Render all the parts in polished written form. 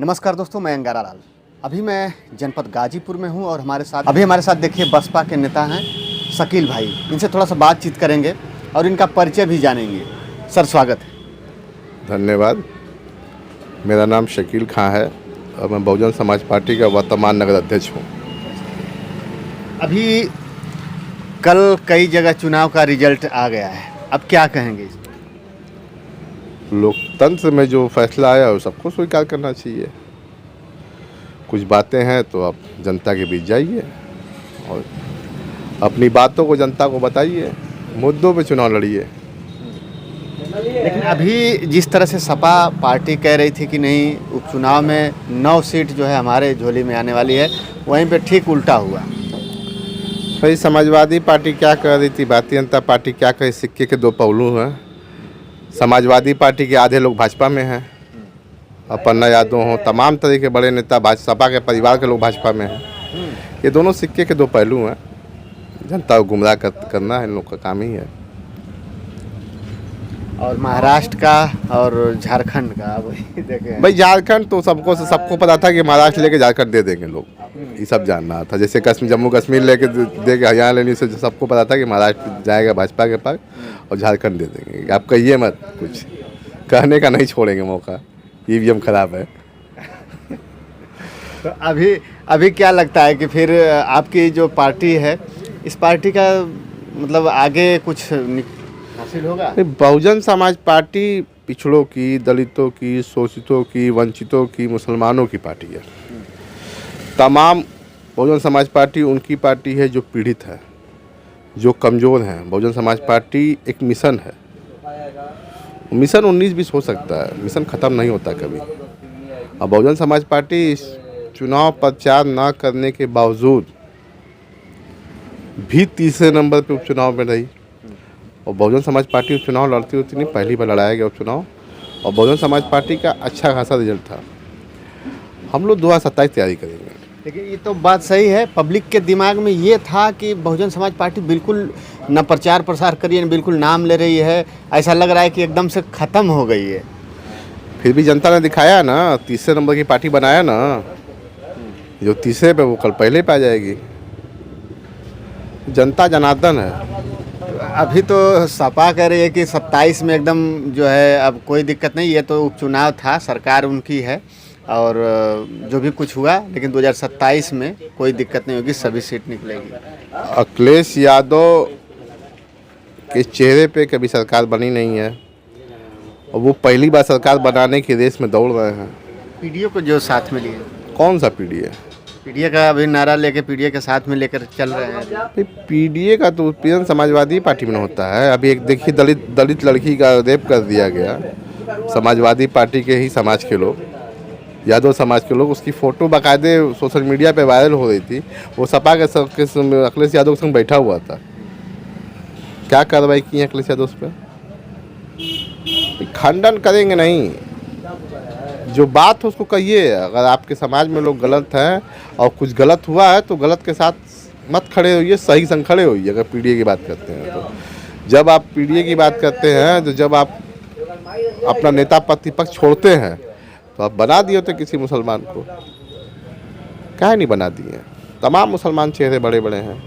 नमस्कार दोस्तों, मैं अंगारा लाल। अभी मैं जनपद गाजीपुर में हूं और हमारे साथ देखिए बसपा के नेता हैं शकील भाई। इनसे थोड़ा सा बातचीत करेंगे और इनका परिचय भी जानेंगे। सर, स्वागत है। धन्यवाद। मेरा नाम शकील खां है और मैं बहुजन समाज पार्टी का वर्तमान नगर अध्यक्ष हूँ। अभी कल कई जगह चुनाव का रिजल्ट आ गया है, अब क्या कहेंगे? लोकतंत्र में जो फैसला आया वो सबको स्वीकार करना चाहिए। कुछ बातें हैं तो आप जनता के बीच जाइए और अपनी बातों को जनता को बताइए, मुद्दों पे चुनाव लड़िए। लेकिन अभी जिस तरह से सपा पार्टी कह रही थी कि नहीं, उपचुनाव में 9 सीट जो है हमारे झोली में आने वाली है, वहीं पे ठीक उल्टा हुआ। भाई, समाजवादी पार्टी क्या कह रही थी, भारतीय जनता पार्टी क्या कही, सिक्के के दो पहलू हैं। समाजवादी पार्टी के आधे लोग भाजपा में हैं, अपर्णा यादव हों, तमाम तरह के बड़े नेता भाजपा के परिवार के लोग भाजपा में हैं। ये दोनों सिक्के के दो पहलू हैं। जनता को गुमराह करना है इन लोग का काम ही है। और महाराष्ट्र का और झारखंड का वही देखें। भाई, झारखंड तो सबको पता था कि महाराष्ट्र लेके झारखंड दे देंगे लोग, ये सब जानना था। जैसे जम्मू कश्मीर लेके दे के हरियाणा लेने से सबको पता था कि महाराष्ट्र जाएगा भाजपा के पास और झारखंड दे देंगे। आप कहिए मत, कुछ कहने का नहीं छोड़ेंगे मौका। ईवीएम खराब है। तो अभी क्या लगता है कि फिर आपकी जो पार्टी है, इस पार्टी का मतलब आगे कुछ हासिल होगा? बहुजन समाज पार्टी पिछड़ों की, दलितों की, शोषितों की, वंचितों की, मुसलमानों की पार्टी है। तमाम बहुजन समाज पार्टी उनकी पार्टी है जो पीड़ित है, जो कमज़ोर हैं। बहुजन समाज पार्टी एक मिशन है। मिशन 19-20 हो सकता है, मिशन ख़त्म नहीं होता कभी। और बहुजन समाज पार्टी चुनाव प्रचार ना करने के बावजूद भी तीसरे नंबर पे उपचुनाव में रही। और बहुजन समाज पार्टी उपचुनाव लड़ती होती नहीं, पहली बार लड़ाया गया उपचुनाव और बहुजन समाज पार्टी का अच्छा खासा रिजल्ट था। हम लोग 2027 तैयारी करेंगे। लेकिन ये तो बात सही है, पब्लिक के दिमाग में ये था कि बहुजन समाज पार्टी बिल्कुल न प्रचार प्रसार करिए, बिल्कुल नाम ले रही है। ऐसा लग रहा है कि एकदम से ख़त्म हो गई है। फिर भी जनता ने दिखाया ना, तीसरे नंबर की पार्टी बनाया ना। जो तीसरे पे वो कल पहले पे आ जाएगी। जनता जनार्दन है। अभी तो सपा कह रही है कि 27 में एकदम जो है अब कोई दिक्कत नहीं, ये तो उपचुनाव था, सरकार उनकी है और जो भी कुछ हुआ, लेकिन 2027 में कोई दिक्कत नहीं होगी, सभी सीट निकलेगी। अखिलेश यादव के चेहरे पे कभी सरकार बनी नहीं है और वो पहली बार सरकार बनाने की रेस में दौड़ रहे हैं। पीडीए को जो साथ में लिए, कौन सा पीडीए? पीडीए का अभी नारा लेके पीडीए के साथ में लेकर चल रहे हैं। पीडीए का तो उत्पीड़न समाजवादी पार्टी में होता है। अभी एक देखिए, दलित लड़की का रेप कर दिया गया, समाजवादी पार्टी के ही समाज के लोग, यादव समाज के लोग। उसकी फ़ोटो बाकायदे सोशल मीडिया पे वायरल हो रही थी। वो सपा के अखिलेश यादव के संग बैठा हुआ था। क्या कार्रवाई की है अखिलेश यादव उस पर? खंडन करेंगे नहीं, जो बात हो उसको कहिए। अगर आपके समाज में लोग गलत हैं और कुछ गलत हुआ है तो गलत के साथ मत खड़े होइए, सही संग खड़े होइए। अगर पीडीए की बात करते हैं तो जब आप पीडीए की बात करते हैं, तो जब आप अपना नेता प्रतिपक्ष छोड़ते हैं तो आप बना दिए होते किसी मुसलमान को। काहे नहीं बना दिए? तमाम मुसलमान चेहरे बड़े बड़े हैं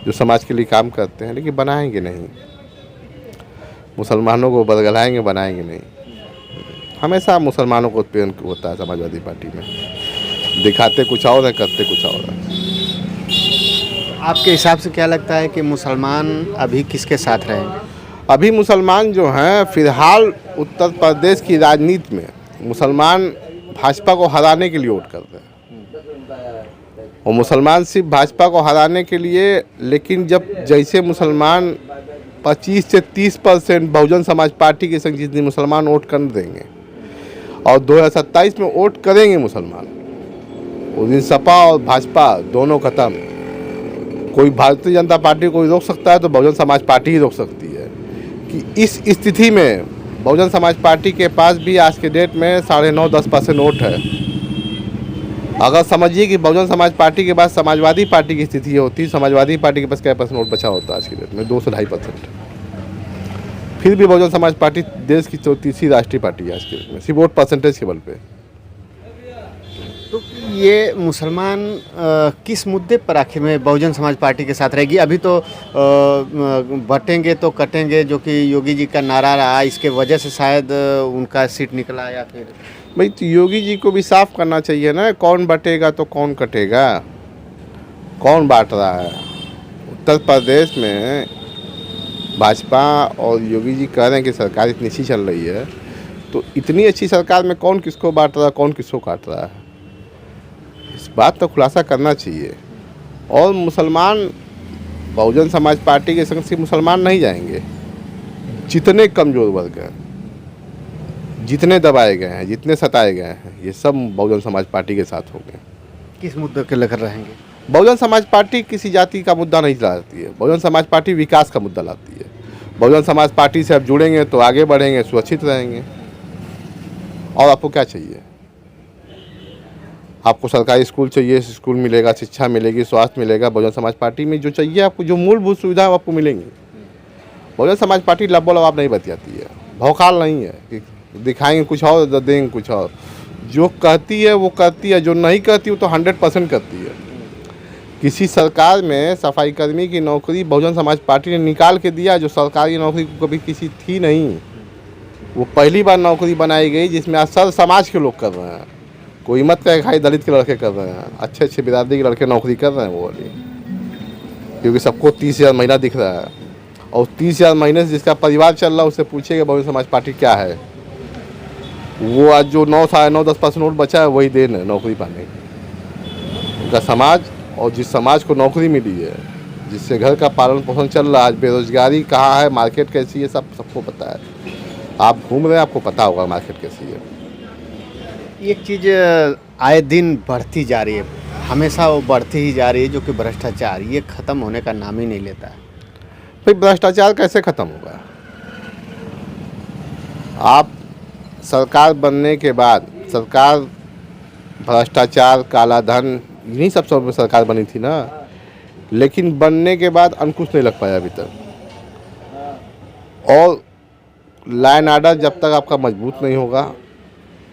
जो समाज के लिए काम करते हैं, लेकिन बनाएंगे नहीं। मुसलमानों को बदगलाएंगे, बनाएंगे नहीं। हमेशा मुसलमानों को उत्पीड़न होता है समाजवादी पार्टी में। दिखाते कुछ और है, करते कुछ और है। आपके हिसाब से क्या लगता है कि मुसलमान अभी किसके साथ रहेंगे? अभी मुसलमान जो हैं, फिलहाल उत्तर प्रदेश की राजनीति में मुसलमान भाजपा को हराने के लिए वोट करते हैं। और मुसलमान सिर्फ भाजपा को हराने के लिए, लेकिन जब जैसे मुसलमान 25 से 30% बहुजन समाज पार्टी के संग जितने मुसलमान वोट कर देंगे और 2027 में वोट करेंगे मुसलमान, उस दिन सपा और भाजपा दोनों खत्म। कोई भारतीय जनता पार्टी को रोक सकता है तो बहुजन समाज पार्टी ही रोक सकती है। कि इस स्थिति में बहुजन समाज पार्टी के पास भी आज के डेट में 9.5-10% वोट है। अगर समझिए कि बहुजन समाज पार्टी के पास समाजवादी पार्टी की स्थिति होती, समाजवादी पार्टी के पास क्या % वोट बचा होता आज की डेट में? 2 से 2.5%। फिर भी बहुजन समाज पार्टी देश की 34वीं राष्ट्रीय पार्टी है आज के डेट में, सिर्फ वोट परसेंटेज के बल पे। तो ये मुसलमान किस मुद्दे पर आखिर में बहुजन समाज पार्टी के साथ रहेगी? अभी तो बटेंगे तो कटेंगे जो कि योगी जी का नारा रहा, इसके वजह से शायद उनका सीट निकला, या फिर भाई तो योगी जी को भी साफ करना चाहिए ना, कौन बटेगा तो कौन कटेगा, कौन बांट रहा है। उत्तर प्रदेश में भाजपा और योगी जी कह रहे हैं कि सरकार इतनी अच्छी चल रही है, तो इतनी अच्छी सरकार में कौन किसको बांट रहा है, कौन किसको काट रहा है, इस बात का खुलासा करना चाहिए। और मुसलमान बहुजन समाज पार्टी के संग से मुसलमान नहीं जाएंगे। जितने कमज़ोर वर्ग हैं, जितने दबाए गए हैं, जितने सताए गए हैं, ये सब बहुजन समाज पार्टी के साथ होंगे। किस मुद्दे के लेकर रहेंगे? बहुजन समाज पार्टी किसी जाति का मुद्दा नहीं लाती है। बहुजन समाज पार्टी विकास का मुद्दा लाती है। बहुजन समाज पार्टी से आप जुड़ेंगे तो आगे बढ़ेंगे, सुरक्षित रहेंगे। और आपको क्या चाहिए? आपको सरकारी स्कूल चाहिए, स्कूल मिलेगा, शिक्षा मिलेगी, स्वास्थ्य मिलेगा। बहुजन समाज पार्टी में जो चाहिए आपको, जो मूलभूत सुविधा है आपको मिलेंगी। बहुजन समाज पार्टी लब्बो लबाब नहीं बतियाती है, भौकाल नहीं है कि दिखाएंगे कुछ और देंगे कुछ और। जो कहती है वो करती है, जो नहीं करती वो तो 100% करती है। किसी सरकार में सफाई कर्मी की नौकरी बहुजन समाज पार्टी ने निकाल के दिया, जो सरकारी नौकरी कभी किसी थी नहीं। वो पहली बार नौकरी बनाई गई जिसमें आज सर समाज के लोग कर रहे हैं। कोई मत कहे खाली दलित के लड़के कर रहे हैं, अच्छे अच्छे बिरादरी के लड़के नौकरी कर रहे हैं वो वाली, क्योंकि सबको 30,000 महीना दिख रहा है। और 30,000 महीने से जिसका परिवार चल रहा है उससे पूछिएगा बहुजन समाज पार्टी क्या है। वो आज जो 9, 9.5, 10% नोट बचा है वही देन है नौकरी पाने की। उनका समाज, और जिस समाज को नौकरी मिली है, जिससे घर का पालन पोषण चल रहा है, आज बेरोजगारी कहाँ है, मार्केट कैसी है, सबको पता है। आप घूम रहे हैं, आपको पता होगा मार्केट कैसी है। एक चीज़ आए दिन बढ़ती जा रही है, हमेशा वो बढ़ती ही जा रही है, जो कि भ्रष्टाचार, ये ख़त्म होने का नाम ही नहीं लेता है। भाई भ्रष्टाचार कैसे ख़त्म होगा? आप सरकार बनने के बाद, सरकार भ्रष्टाचार, काला धन, इन्हीं सब में सरकार बनी थी ना, लेकिन बनने के बाद अंकुश नहीं लग पाया अभी तक। और लाइन आर्डर जब तक आपका मजबूत नहीं होगा,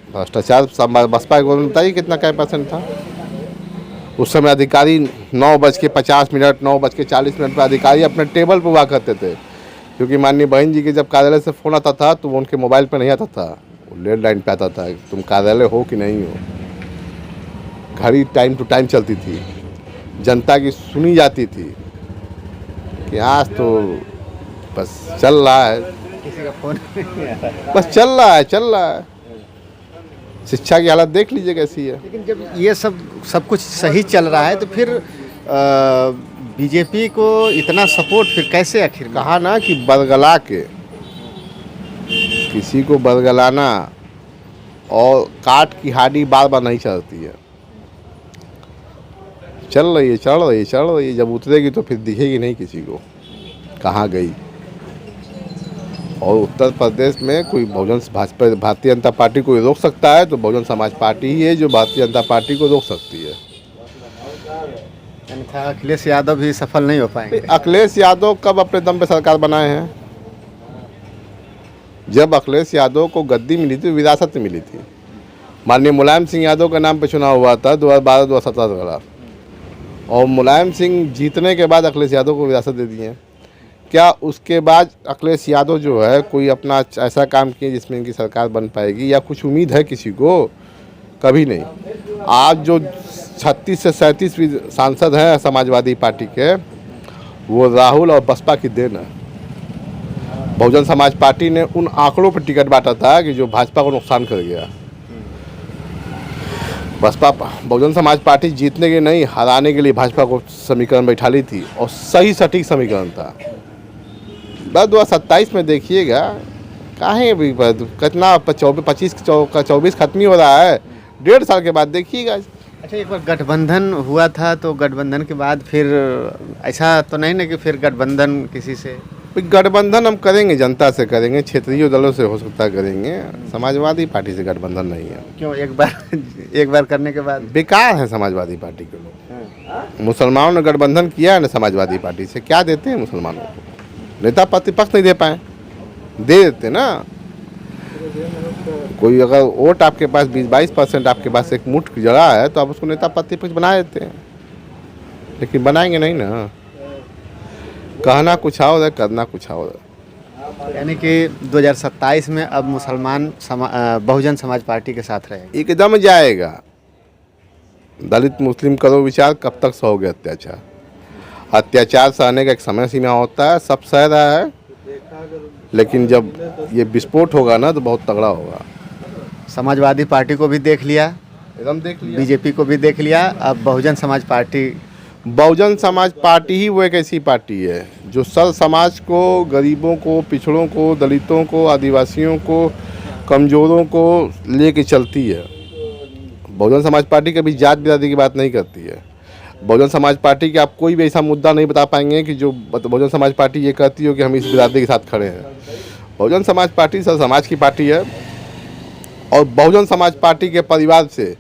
भ्रष्टाचार बसपा गवर्नमेंट बताइए कितना क्या % था उस समय। अधिकारी 9:50, 9:40 पर अधिकारी अपने टेबल पर हुआ करते थे, क्योंकि माननीय बहन जी के जब कार्यालय से फ़ोन आता था तो वो उनके मोबाइल पर नहीं आता था, वो लैंडलाइन पे आता था, तुम कार्यालय हो कि नहीं हो। घड़ी टाइम टू टाइम चलती थी, जनता की सुनी जाती थी कि आज तो बस चल रहा है, किसी का फोन नहीं आता है। बस चल रहा है। शिक्षा की हालत देख लीजिए कैसी है। लेकिन जब ये सब कुछ सही चल रहा है तो फिर बीजेपी को इतना सपोर्ट फिर कैसे आखिर में? कहा ना कि बरगला के, किसी को बरगलाना और काट की हाडी बार बार नहीं चलती है। चल रही है, जब उतरेगी तो फिर दिखेगी नहीं किसी को कहाँ गई। और उत्तर प्रदेश में कोई भाजपा भारतीय जनता पार्टी को रोक सकता है तो बहुजन समाज पार्टी ही है जो भारतीय जनता पार्टी को रोक सकती है। अन्यथा अखिलेश यादव भी सफल नहीं हो पाएंगे। अखिलेश यादव कब अपने दम पे सरकार बनाए हैं? जब अखिलेश यादव को गद्दी मिली थी, विरासत में मिली थी। माननीय मुलायम सिंह यादव के नाम पे चुनाव हुआ था 2012-2017 वाला, और मुलायम सिंह जीतने के बाद अखिलेश यादव को विरासत दे दी है। क्या उसके बाद अखिलेश यादव जो है कोई अपना ऐसा काम किए जिसमें इनकी सरकार बन पाएगी, या कुछ उम्मीद है किसी को? कभी नहीं। आज जो 36 से 37 सांसद हैं समाजवादी पार्टी के, वो राहुल और बसपा की देन है। बहुजन समाज पार्टी ने उन आंकड़ों पर टिकट बांटा था कि जो भाजपा को नुकसान कर गया। बसपा, बहुजन समाज पार्टी जीतने के नहीं, हराने के लिए भाजपा को समीकरण बैठा ली थी, और सही सटीक समीकरण था। बस 2027 में देखिएगा काहे भी कितना 24 खत्म ही हो रहा है, 1.5 साल के बाद देखिएगा। अच्छा, एक बार गठबंधन हुआ था तो गठबंधन के बाद फिर ऐसा तो नहीं ना कि फिर गठबंधन किसी से? गठबंधन हम करेंगे, जनता से करेंगे, क्षेत्रीय दलों से हो सकता करेंगे, समाजवादी पार्टी से गठबंधन नहीं है। क्यों? एक बार करने के बाद बेकार है समाजवादी पार्टी के लोग। मुसलमानों ने गठबंधन किया है ना समाजवादी पार्टी से, क्या देते हैं मुसलमानों को? नेता प्रतिपक्ष नहीं दे पाए, दे देते ना। कोई अगर वोट आपके पास 20-22% आपके पास एक मुठ जगह है तो आप उसको नेता प्रतिपक्ष बना देते हैं, लेकिन बनाएंगे नहीं ना। कहना कुछ और है, करना कुछ और है। यानी कि 2027 में अब मुसलमान बहुजन समाज पार्टी के साथ रहेगा। एकदम जाएगा। दलित मुस्लिम करो विचार, कब तक सहोगे अत्याचार? अत्याचार सहने का एक समय सीमा होता है, सब सह रहा है, लेकिन जब ये विस्फोट होगा ना तो बहुत तगड़ा होगा। समाजवादी पार्टी को भी देख लिया, एकदम देख लिया, बीजेपी को भी देख लिया, अब बहुजन समाज पार्टी। बहुजन समाज पार्टी ही वो एक ऐसी पार्टी है जो सब समाज को, गरीबों को, पिछड़ों को, दलितों को, आदिवासियों को, कमज़ोरों को लेके चलती है। बहुजन समाज पार्टी कभी जात बिरादरी की बात नहीं करती है। बहुजन समाज पार्टी के आप कोई भी ऐसा मुद्दा नहीं बता पाएंगे कि जो बहुजन समाज पार्टी ये कहती हो कि हम इस बिरादरी के साथ खड़े हैं। बहुजन समाज पार्टी सब समाज की पार्टी है, और बहुजन समाज पार्टी के परिवार से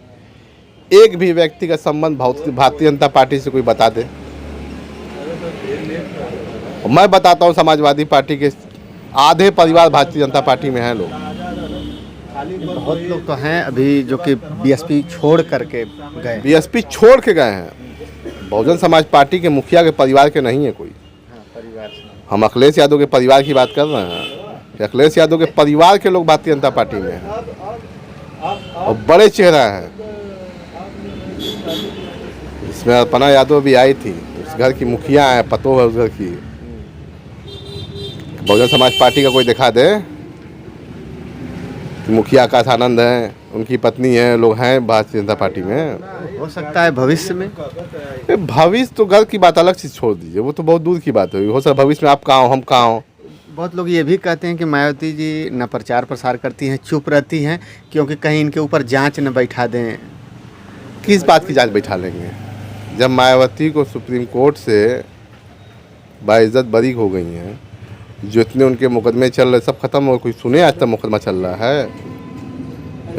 एक भी व्यक्ति का संबंध भारतीय जनता पार्टी से कोई बता दे। मैं बताता हूँ, समाजवादी पार्टी के आधे परिवार भारतीय जनता पार्टी में हैं लोग। बहुत लोग तो हैं अभी जो कि बीएसपी छोड़ करके गए। बीएसपी छोड़ के गए हैं। बहुजन समाज पार्टी के मुखिया के परिवार के नहीं है कोई। हम अखिलेश यादव के परिवार की बात कर रहे हैं। अखिलेश यादव के परिवार के लोग भारतीय जनता पार्टी में हैं और बड़े चेहरा हैं। इसमें अर्पणा यादव भी आई थी, उस घर की मुखिया है, पतो है उस घर की। बहुजन समाज पार्टी का कोई दिखा दे कि मुखिया आकाश आनंद हैं, उनकी पत्नी है, लोग हैं भारतीय जनता पार्टी में। हो सकता है भविष्य में। भविष्य तो घर की बात अलग चीज़ छोड़ दीजिए, वो तो बहुत दूर की बात होगी। हो सकता है भविष्य में आप कहाँ हो, हम कहाँ हो। बहुत लोग ये भी कहते हैं कि मायावती जी न प्रचार प्रसार करती हैं, चुप रहती हैं, क्योंकि कहीं इनके ऊपर जांच न बैठा दें। किस बात की जांच बैठा लेंगे? जब मायावती को सुप्रीम कोर्ट से बाइज्जत बरी हो गई हैं, जितने उनके मुकदमे चल रहे सब खत्म हो, कोई सुने आज तक मुकदमा चल रहा है?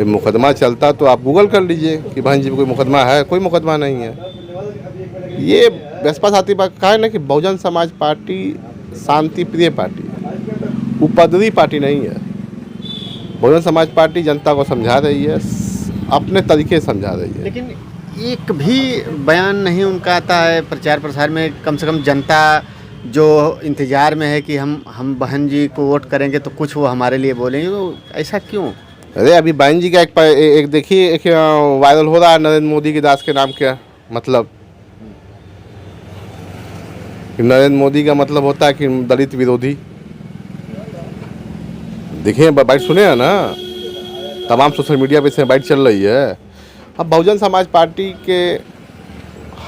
मुकदमा चलता तो आप गूगल कर लीजिए कि बहन जी कोई मुकदमा है, कोई मुकदमा नहीं है। ये बसपा साथी बात कहा है ना कि बहुजन समाज पार्टी शांति प्रिय पार्टी है, उपद्रवी पार्टी नहीं है। बहुजन समाज पार्टी जनता को समझा रही है, अपने तरीके से समझा रही है। लेकिन एक भी बयान नहीं उनका आता है प्रचार प्रसार में। कम से कम जनता जो इंतज़ार में है कि हम बहन जी को वोट करेंगे तो कुछ वो हमारे लिए बोलेंगे, तो ऐसा क्यों? अरे अभी बहन जी का एक देखिए, एक वायरल हो रहा है नरेंद्र मोदी की दास के नाम। क्या मतलब? नरेंद्र मोदी का मतलब होता है कि दलित विरोधी। देखिए बाइट सुने हैं ना, तमाम सोशल मीडिया पे से बाइट चल रही है। अब बहुजन समाज पार्टी के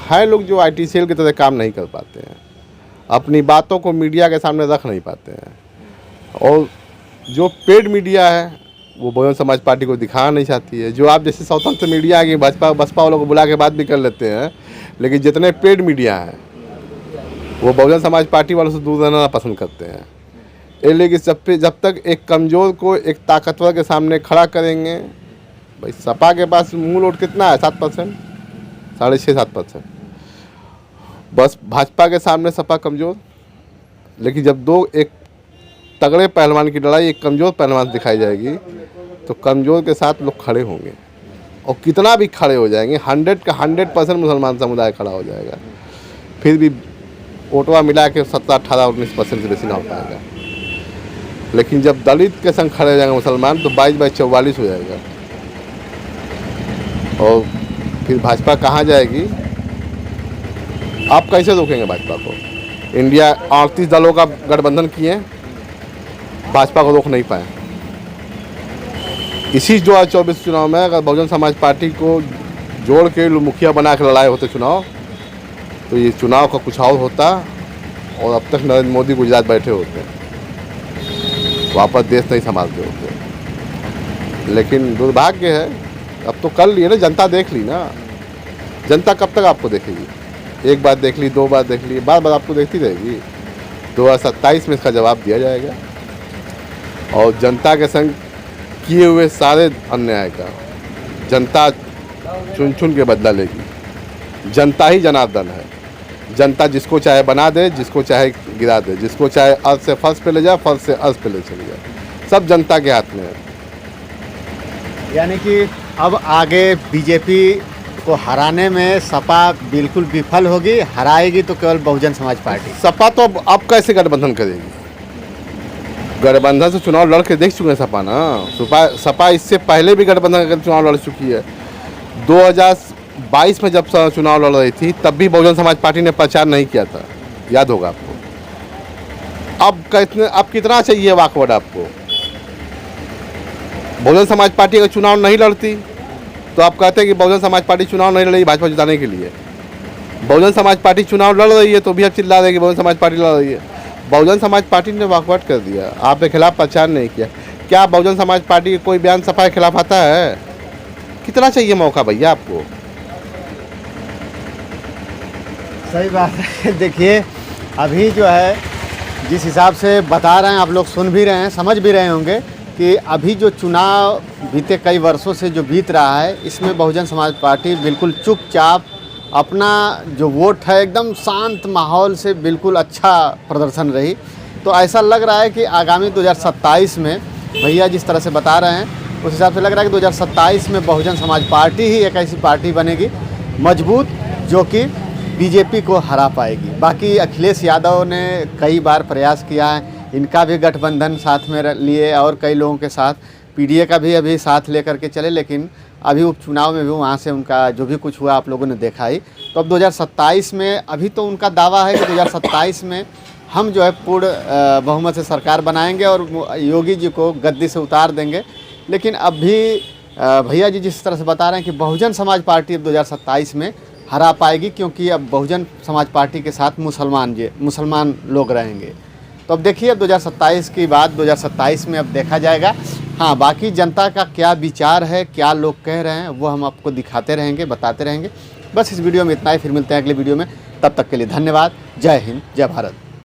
है लोग जो IT सेल की तरह काम नहीं कर पाते हैं, अपनी बातों को मीडिया के सामने रख नहीं पाते हैं, और जो पेड मीडिया है वो बहुजन समाज पार्टी को दिखा नहीं चाहती है। जो आप जैसे स्वतंत्र मीडिया है कि बसपा वालों को बुला के बात भी कर लेते हैं, लेकिन जितने पेड मीडिया हैं वो बहुजन समाज पार्टी वालों से दूर रहना पसंद करते हैं। लेकिन जब तक एक कमज़ोर को एक ताकतवर के सामने खड़ा करेंगे, भाई सपा के पास मूल वोट कितना है? 7%, 6.5-7%। बस भाजपा के सामने सपा कमज़ोर। लेकिन जब एक तगड़े पहलवान की लड़ाई एक कमज़ोर पहलवान दिखाई जाएगी तो कमज़ोर के साथ लोग खड़े होंगे, और कितना भी खड़े हो जाएंगे, 100 का 100% मुसलमान समुदाय खड़ा हो जाएगा। फिर भी वोटवा मिला के 17, 18, 19% से बेसी ना हो पाएगा। लेकिन जब दलित के संग खड़े हो जाएंगे मुसलमान तो 22-44 हो जाएगा, और फिर भाजपा कहाँ जाएगी? आप कैसे रोकेंगे भाजपा को? इंडिया 38 दलों का गठबंधन किए, भाजपा को रोक नहीं पाए। इसी 2024 चुनाव में अगर बहुजन समाज पार्टी को जोड़ के मुखिया बना के लड़ाए होते चुनाव, तो ये चुनाव का कुछ और होता, और अब तक नरेंद्र मोदी गुजरात बैठे होते, वापस देश नहीं संभालते होते। लेकिन दुर्भाग्य है, अब तो कर लिए ना, जनता देख ली ना। जनता कब तक आपको देखेगी? एक बार देख ली, 2 बार देख ली, बार बार आपको देखती रहेगी। 2027 में इसका जवाब दिया जाएगा, और जनता के संग किए हुए सारे अन्याय का जनता चुन चुन के बदला लेगी। जनता ही जनार्दन है। जनता जिसको चाहे बना दे, जिसको चाहे गिरा दे, जिसको चाहे अर्थ से फर्श पे ले जाए, फर्श से अर्थ पे ले चले जाए, सब जनता के हाथ में है। यानी कि अब आगे बीजेपी को हराने में सपा बिल्कुल विफल होगी, हराएगी तो केवल बहुजन समाज पार्टी। सपा तो अब कैसे गठबंधन करेगी? गठबंधन से चुनाव लड़ के देख चुके हैं सपा ना। सपा इससे पहले भी गठबंधन करके चुनाव लड़ चुकी है। 2022 में जब चुनाव लड़ रही थी तब भी बहुजन समाज पार्टी ने प्रचार नहीं किया था, याद होगा आपको। अब कितना चाहिए वाकवर्ड आपको? बहुजन समाज पार्टी अगर चुनाव नहीं लड़ती तो आप कहते हैं कि बहुजन समाज पार्टी चुनाव नहीं लड़ी भाजपा जिताने के लिए। बहुजन समाज पार्टी चुनाव लड़ रही है तो भी अब चिल्ला रहे कि बहुजन समाज पार्टी लड़ रही है। बहुजन समाज पार्टी ने वाकआउट कर दिया, आपके खिलाफ प्रचार नहीं किया। क्या बहुजन समाज पार्टी का कोई बयान सपा के खिलाफ आता है? कितना चाहिए मौका भैया आपको? सही बात है। देखिए अभी जो है जिस हिसाब से बता रहे हैं, आप लोग सुन भी रहे हैं, समझ भी रहे होंगे कि अभी जो चुनाव बीते कई वर्षों से जो बीत रहा है, इसमें बहुजन समाज पार्टी बिल्कुल चुपचाप अपना जो वोट है एकदम शांत माहौल से बिल्कुल अच्छा प्रदर्शन रही। तो ऐसा लग रहा है कि आगामी 2027 में भैया जिस तरह से बता रहे हैं उस हिसाब से लग रहा है कि 2027 में बहुजन समाज पार्टी ही एक ऐसी पार्टी बनेगी मजबूत जो कि बीजेपी को हरा पाएगी। बाकी अखिलेश यादव ने कई बार प्रयास किया है, इनका भी गठबंधन साथ में लिए और कई लोगों के साथ पीडीए का भी अभी साथ लेकर के चले, लेकिन अभी उपचुनाव में भी वहाँ से उनका जो भी कुछ हुआ आप लोगों ने देखा ही। तो अब 2027 में अभी तो उनका दावा है कि 2027 में हम जो है पूर्ण बहुमत से सरकार बनाएंगे और योगी जी को गद्दी से उतार देंगे। लेकिन अब भी भैया जी जिस तरह से बता रहे हैं कि बहुजन समाज पार्टी अब 2027 में हरा पाएगी, क्योंकि अब बहुजन समाज पार्टी के साथ मुसलमान लोग रहेंगे। तो अब देखिए अब 2027 की बात 2027 में अब देखा जाएगा। हाँ, बाकी जनता का क्या विचार है, क्या लोग कह रहे हैं, वो हम आपको दिखाते रहेंगे, बताते रहेंगे। बस इस वीडियो में इतना ही, फिर मिलते हैं अगले वीडियो में। तब तक के लिए धन्यवाद। जय हिंद, जय भारत।